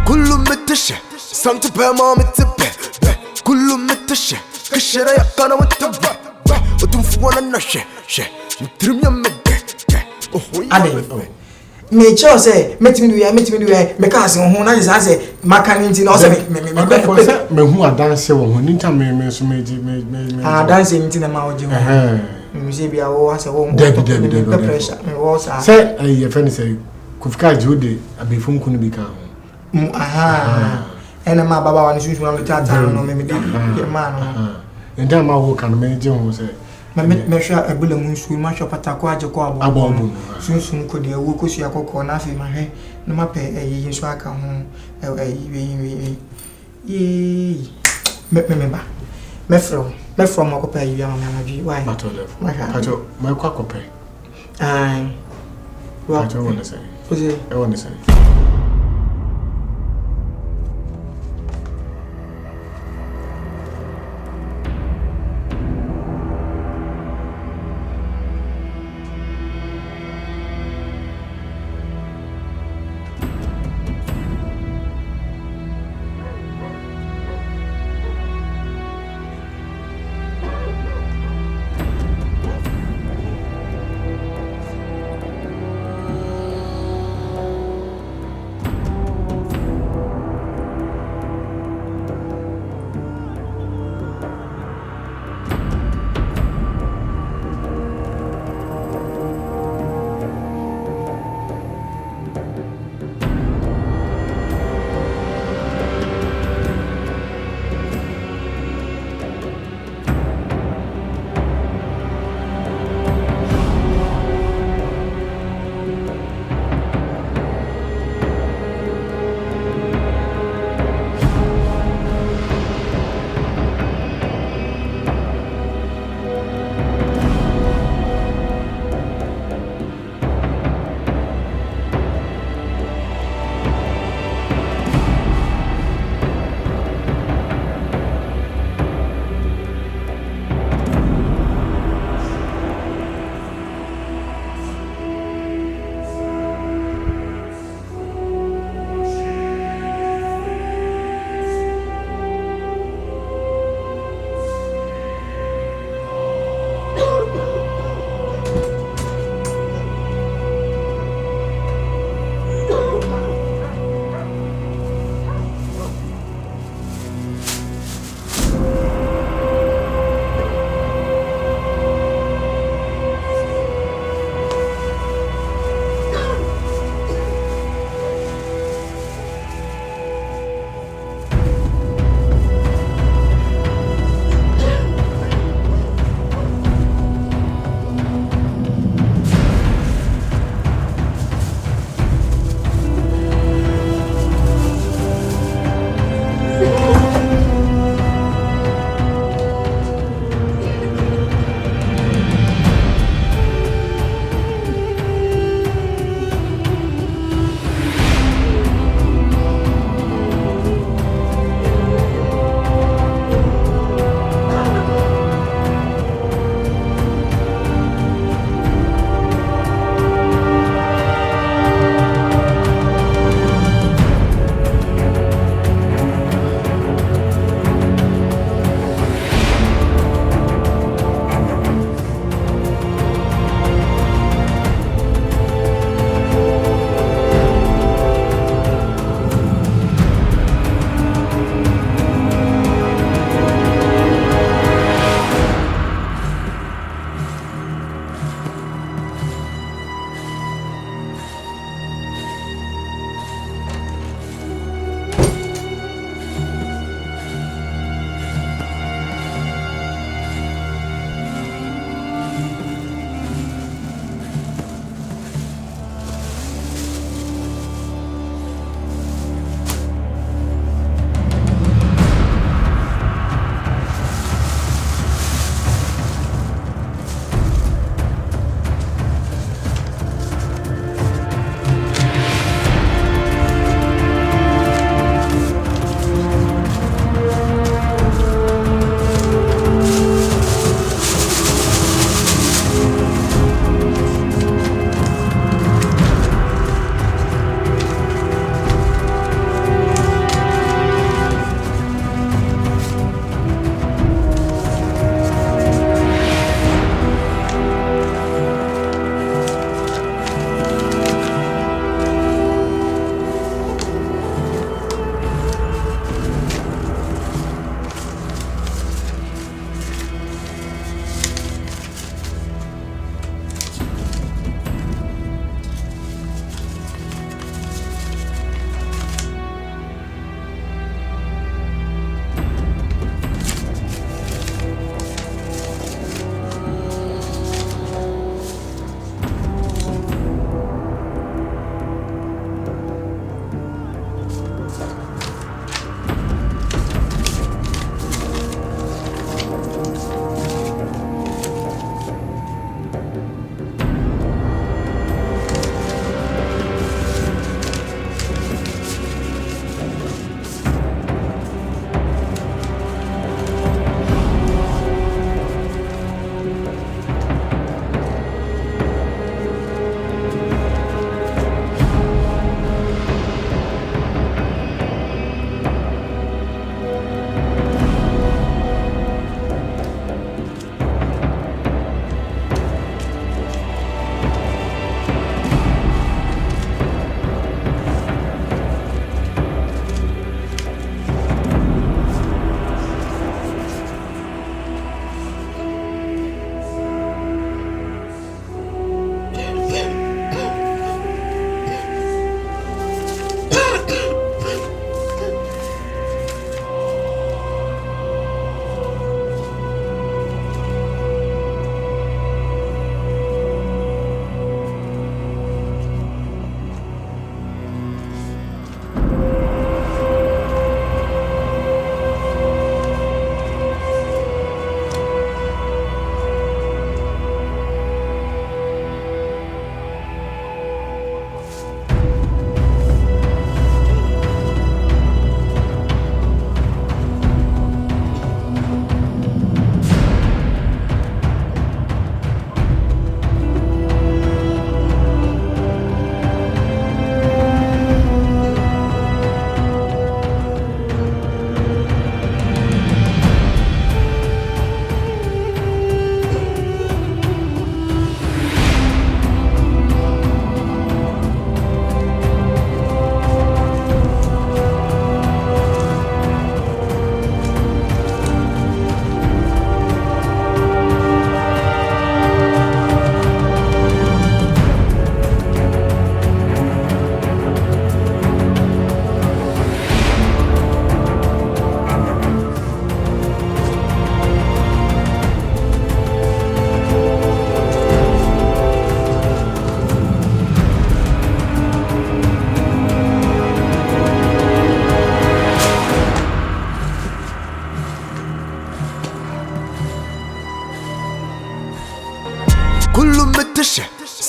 كله متشة سانت بما متبه كله متشة كشرة يقانا وتبه وتنفوانا نشة نترم يمده me chose met me me cause ho na just say makanti na o say me hu adanse wo ho ninta me so me adanse nti na ma oje ho me say bia wo ase wo pressure me wo sa say e friend say kufika jude abefun kunu bi kan ho ena ma baba wa ni sunsun na tata no me di ma no nda ma wo kan me je ho say me sha ebule mu nsu ma sha patako aje ko abo sunsun ko de wo ko su akoko na afi ma he no ma pe eyi nsu aka ho yi me ba me from ko pe yi ama na bi why pato ma kwa ko pe wa pato wona say e wona say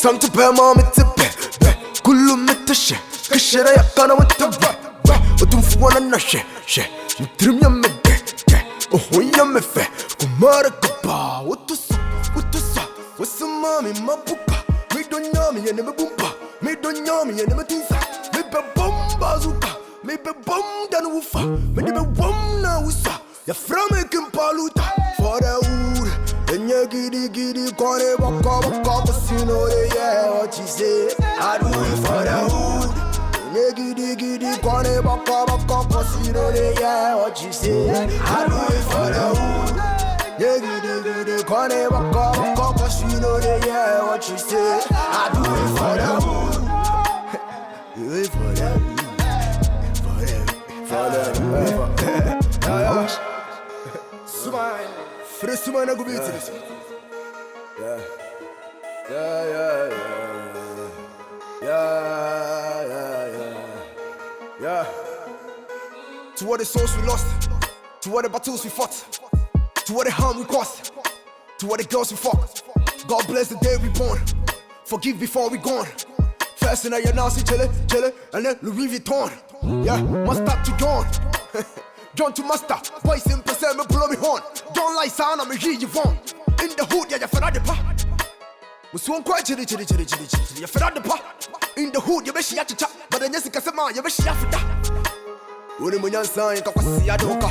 Santa Pema mit the bed, Kulum mit the shit, Kashera Yakana with the bed, Otumfuana Nashe, Trimya Mede, Ohoya Mefe, Kumara Kapa, what to sa, what's the mommy, my pupa, me don't yummy and never boompa, me don't yummy and never tinsa, me be bomba zuka, me be bom dan woofa, me be bom na wusa, ya from a kimpaluta, for the wood, and ya giddy, corner, walk, casino, yeah, what she say, I do it for the wood. Giddy, corner, walk, casino, yeah, what she say, I do it for the wood. Giddy, corner, walk, casino, yeah, what she say, I do it for the wood. Do it for the wood, for the Smile, fresh man, I go beat this. Yeah. To what the souls we lost, to what the battles we fought, to what the harm we caused, to what the girls we fucked. God bless the day we born. Forgive before we gone. First in your nasty chille, and then Louis Vuitton. Yeah, master to John. John to master. Boys in percent me blow me horn. Don't like sound, I'm a hear you on. In the hood, yeah, you're fed the pa. Was one quite chilly, you're fed the pa. In the hood, you wish you had to chat, but then Jessica said, man, you wish you had to that. When you mean sign, Kakasi Adoka.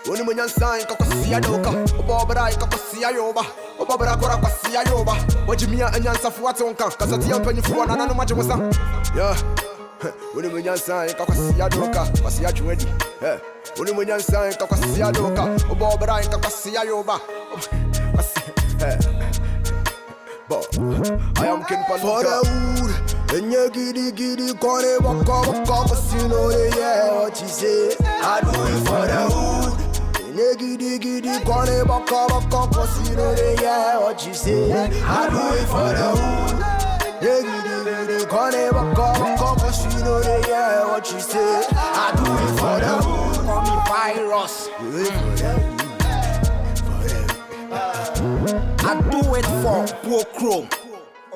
When you mean sign, Kakasi Adoka. Obabra, Kakasi Ayoba. Obabra, Kakasi Ayoba. What you mean, and Yansa Fuatonka, because at the open you for another much was some. Yeah. When you mean sign, Kakasi Adoka, Kasiachu ready. When you mean sign, Kakasi Adoka. Obabra, Kakasi Ayoba. I am King for the wood, and you giddy, corner, walk, casino, yeah, what she say, I do it for the wood. And you giddy, corner, walk, casino, yeah, what she say, I do it for the wood. Giddy, corner, walk, casino, yeah, what she say, I do it for the wood. Call me virus. I do it for Pro Chrome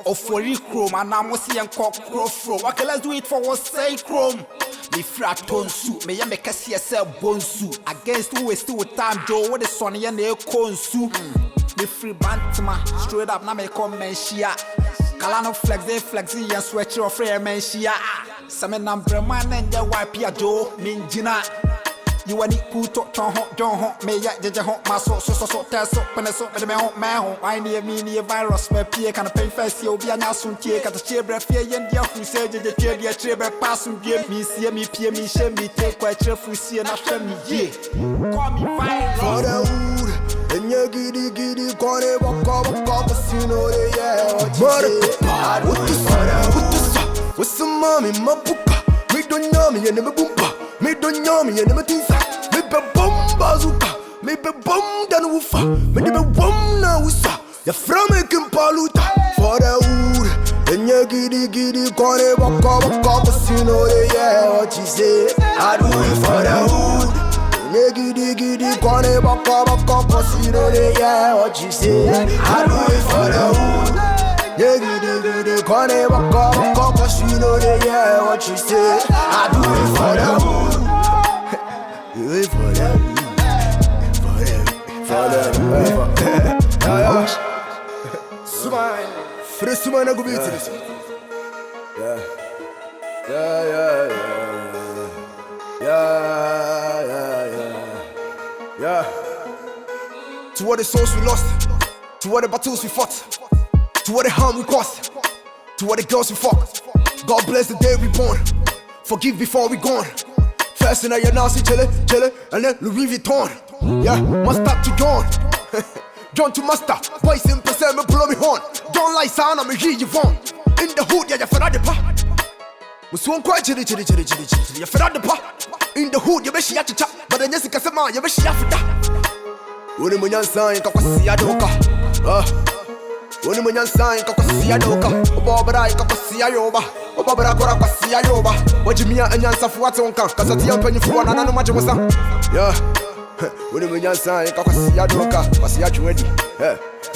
or for Chrome, and I'm seeing cock Chrome. Okay, let's do it for what say Chrome. Me frat on suit, me make a CSL bone suit. Against who is still with time, Joe, what the Sonny and the cone suit. Me free bantama, straight up, now me come menshia. Kalano flexing, and sweater of free menshia. Some number man and the wipe ya Joe, Minjina. You want it cool to John Hot, may ya judge hot my so test up and a soap with a man. I near me near virus, my peer can pay first. You'll be an assun take at the chair breath here, and ya who said the chair, your chair passing game. Me see me, peer me, shame me, take quite cheerful, see and after me, yeah. Call me virus. For the wood, and you giddy, corner, walk, casino, yeah, what you say, what's the mommy, my pupa, me don't know me, and never boompa. Me don't yummy and never tinsa. Me be bomba zuka. Me be bom dan woofa. Me be bom na wusa. Ya from a kimpaluta. For the wood. And you giddy, corner, walk, casino, yeah, what she say. I do it for the wood. And you giddy, corner, walk, casino, yeah, what she say. I do it for the wood. Giddy, corner, walk, casino, yeah, what she say. I do it for the wood. Do it for them, Smile, fresh man, I go beat this. Yeah. To what the souls we lost, to what the battles we fought, to what the harm we caused, to what the girls we fucked. God bless the day we born. Forgive before we gone. First in your nasty chille, and then Louis Vuitton. Yeah, master to John. John to master. Boys in percent me blow me horn. Don't like sound, I'm a hear you on. In the hood, yeah, you're fed the pa. Was one quite chilly, you're fed the pa. In the hood, you wish you had to chat, but then Jessica said, man, you wish you had to that. When you mean sign, Kakasi Adoka. When you mean sign, Kakasi Adoka. Obabra, Kakasi Ayoba. Obabra, Kakasi Ayoba. What you mean, and Yansa Fuatonka, because at the open you for another much was some. Yeah. When you mean sign, Kakasi Adoka, Kasiachu ready.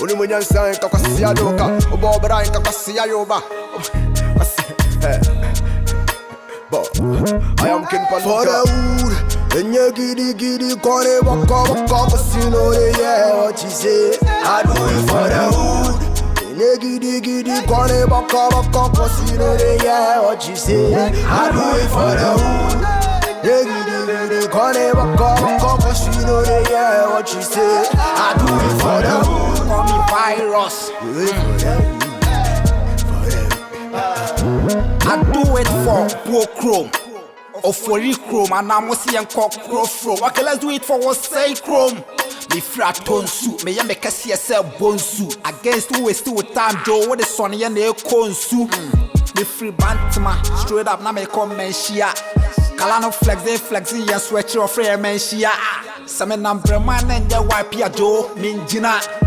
Uni mwenye nsa nka kwa siya doka Oba obra nka kwa siya yoba I am King Paluka For the wood And you giddy Kone waka Cause you know they hear what you say I do it for the wood And you giddy Kone waka Cause you know they hear what you say I do it for the wood Yeah, giddy Kone waka Cause you know they hear what you say I do it for the wood Call me virus. I do it for poor chrome. Or for chrome, and I'm see and cock crofro. Okay, let's do it for what say chrome. Me frat tone suit, me ya make a CSL bone suit. Against who is still with time, Joe, what the sonny and the cone suit. Me free bantama, straight up, now me come menshia. Kalano flexi and sweat your free menshia. Some number man and the wipe ya Joe, Minjina.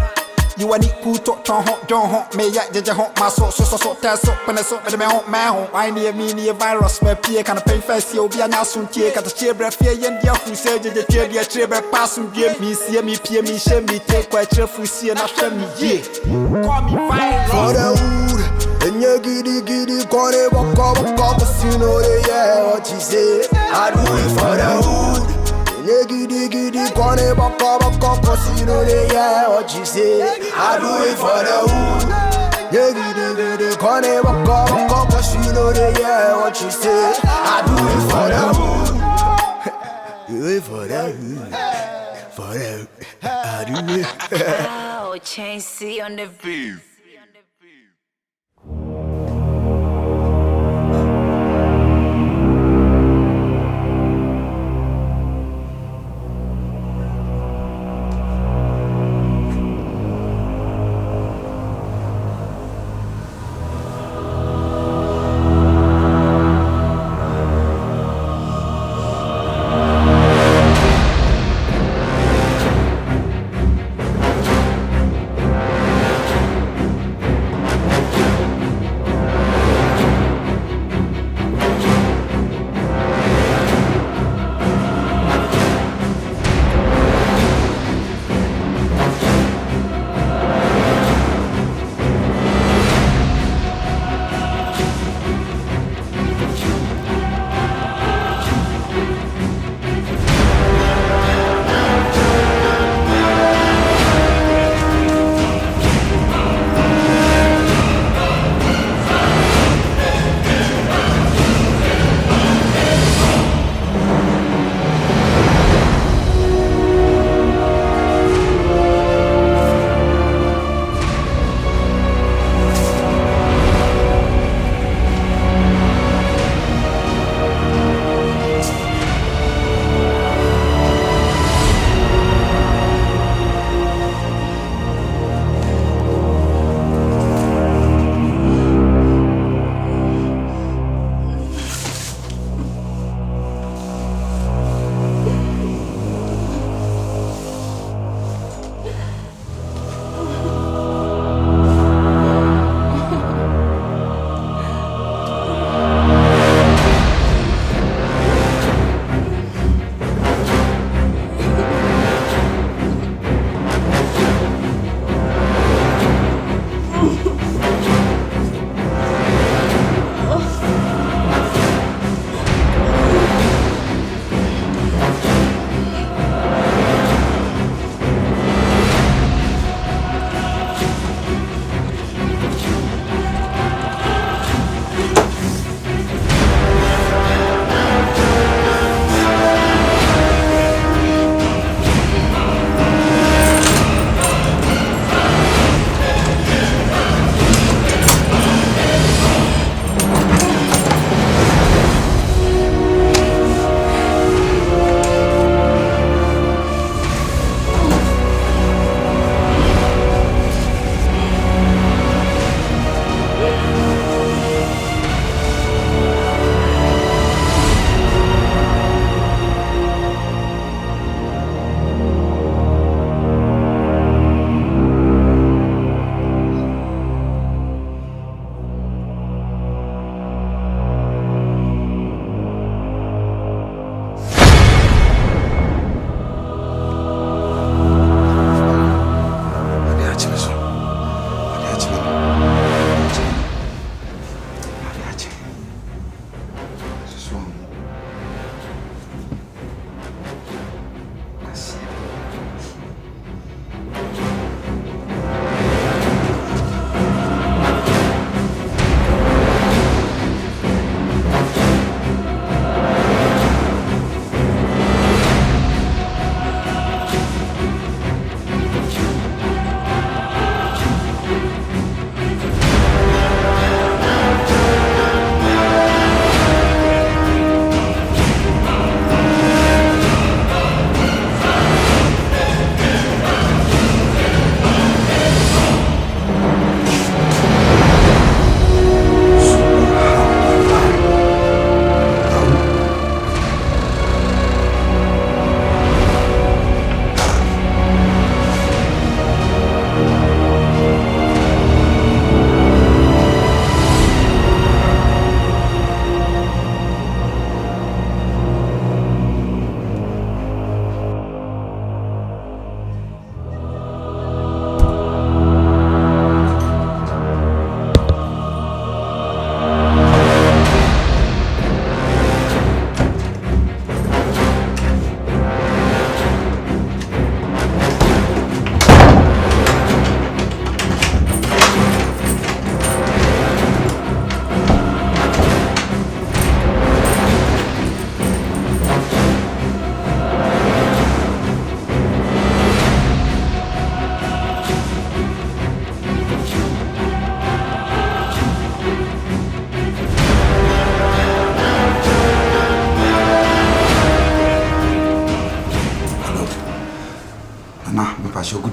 You want it cool talk don't hot me ya jaja hot my so test up and so but me hot man I near me near virus me pie can pay first you be an asun take at the chair fear and ya who say the chair pass game me see me pie me share me take quite cheerful see and after me yeah call me virus For the wood And you giddy Kone waka Cause you know they hear what you say I do it for the wood Giddy, kone baka Cause you know they hear what you say I do it for the wood Giddy, kone baka Cause you know they hear what you say I do it for the wood Do it for the wood For the wood I do it Oh, change C on the beat.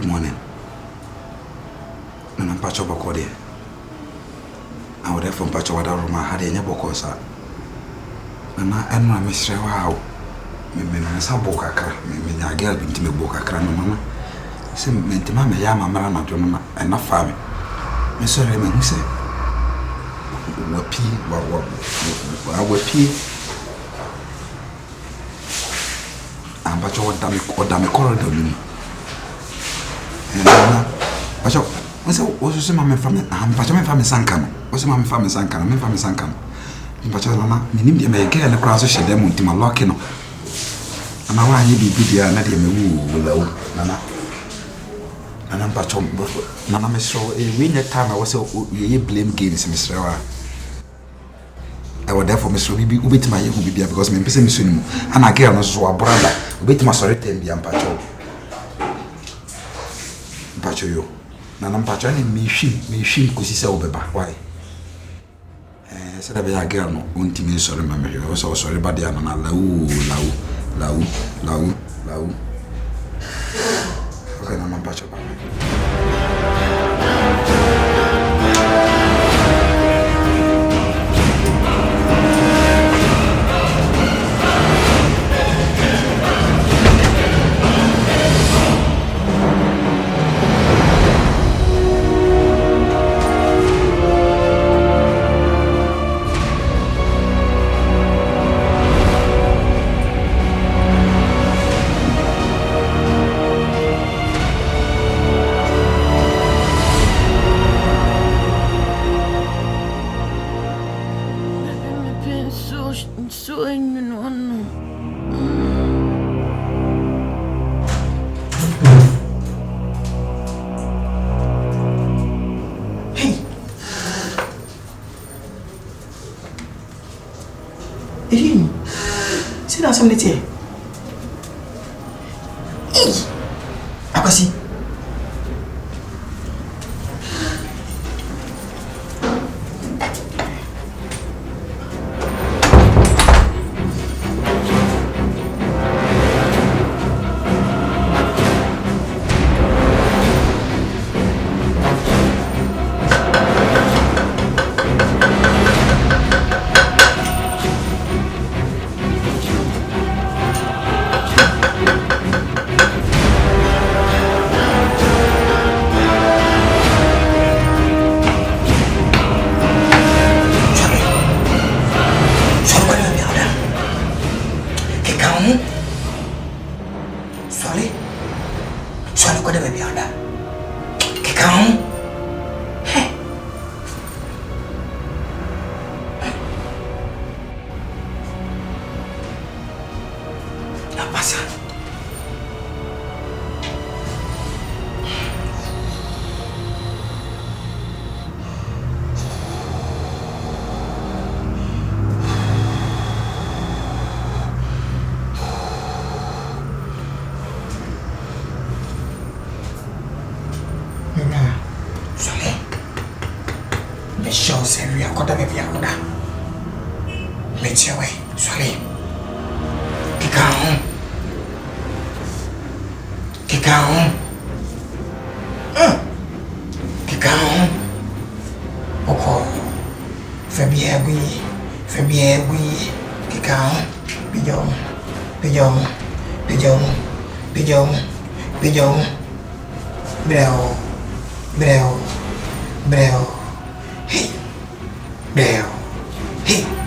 morning. And I'm patch up a cordial. I would have from patch over the room I had in a book or so. And I know Miss Wow. Maybe I saw Bocacra, maybe I get into me Bocacra, mamma. Some meant mamma Yama Marana and not family. Miss Raymond, who said, what pea, what pea. I'm patch over damn corridor. And patch up. What's the mamma from I'm patch my family Sankan. What's the mamma family Sankan? My family Sankan. In Pachalana, Minim, may get across the shed them to my locking. And now I need to be there, not even woo, Nana. And I'm patch on Nana, Miss Show. When that time I was so blame games, Miss Rawa. I was therefore Miss Ruby, wait my who be there because my person is soon. And I get on so a brother, wait my sorry, tell me, I'm Pacho. Pacho, you. Nana Pacho, me she, could see so back. Why? I said, I girl, no, won't me sorry, mamma. I was so sorry, but they are not low. Okay, I'm Pacho. See that somebody here? Hey, Akasi. Show Siri, I got a baby. Let's your way, Swally. Kick out. Kick out. Kick out. Oko. Fabia, we. Kick out. Pigeon. Breo. Hey. Hey.